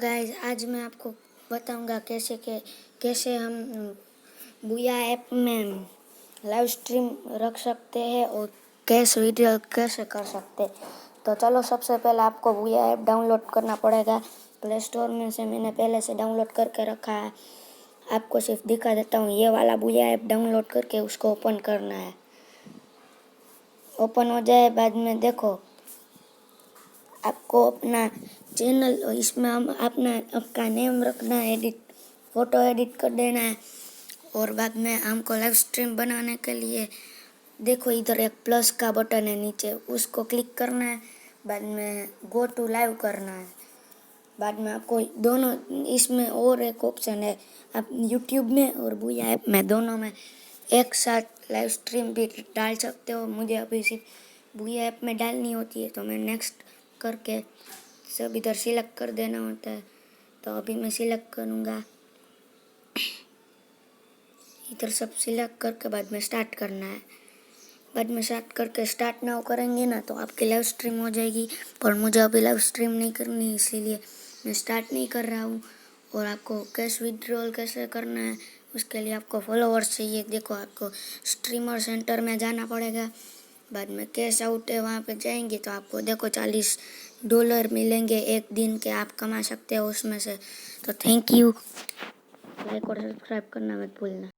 Guys आज मैं आपको बताऊंगा कैसे हम बुया ऐप में लाइव स्ट्रीम रख सकते हैं और कैश वीडियो कैसे कर सकते हैं। तो चलो सबसे पहले आपको बुया ऐप डाउनलोड करना पड़ेगा। प्ले स्टोर में से मैंने पहले से डाउनलोड करके रखा है। आपको सिर्फ दिखा देता हूँ। ये वाला बुया ऐप डाउनलोड करके उसको ओपन करना है। ओपन हो जाए बाद में देखो आपको अपना चैनल इसमें हम अपना आपका नेम रखना है, फ़ोटो एडिट कर देना है और बाद में हमको लाइव स्ट्रीम बनाने के लिए देखो इधर एक प्लस का बटन है नीचे, उसको क्लिक करना है। बाद में गो टू लाइव करना है। बाद में आपको दोनों इसमें और एक ऑप्शन है, आप यूट्यूब में और बुया ऐप में दोनों में एक साथ लाइव स्ट्रीम भी डाल सकते हो। मुझे अभी सिर्फ बुया ऐप में डालनी होती है तो मैं नेक्स्ट करके सब इधर सिलेक्ट कर देना होता है। तो अभी मैं सिलेक्ट करूँगा, इधर सब सिलेक्ट करके बाद में स्टार्ट करना है। बाद में स्टार्ट करके स्टार्ट नाउ करेंगे ना तो आपकी लाइव स्ट्रीम हो जाएगी। पर मुझे अभी लाइव स्ट्रीम नहीं करनी, इसीलिए मैं स्टार्ट नहीं कर रहा हूँ। और आपको कैश विड्रॉल कैसे करना है उसके लिए आपको फॉलोअर्स चाहिए। देखो आपको स्ट्रीमर सेंटर में जाना पड़ेगा। बाद में कैश आउट है, वहाँ पे जाएंगे तो आपको देखो $40 मिलेंगे एक दिन के, आप कमा सकते हो उसमें से। तो थैंक यू। लाइक और सब्सक्राइब करना मत भूलना।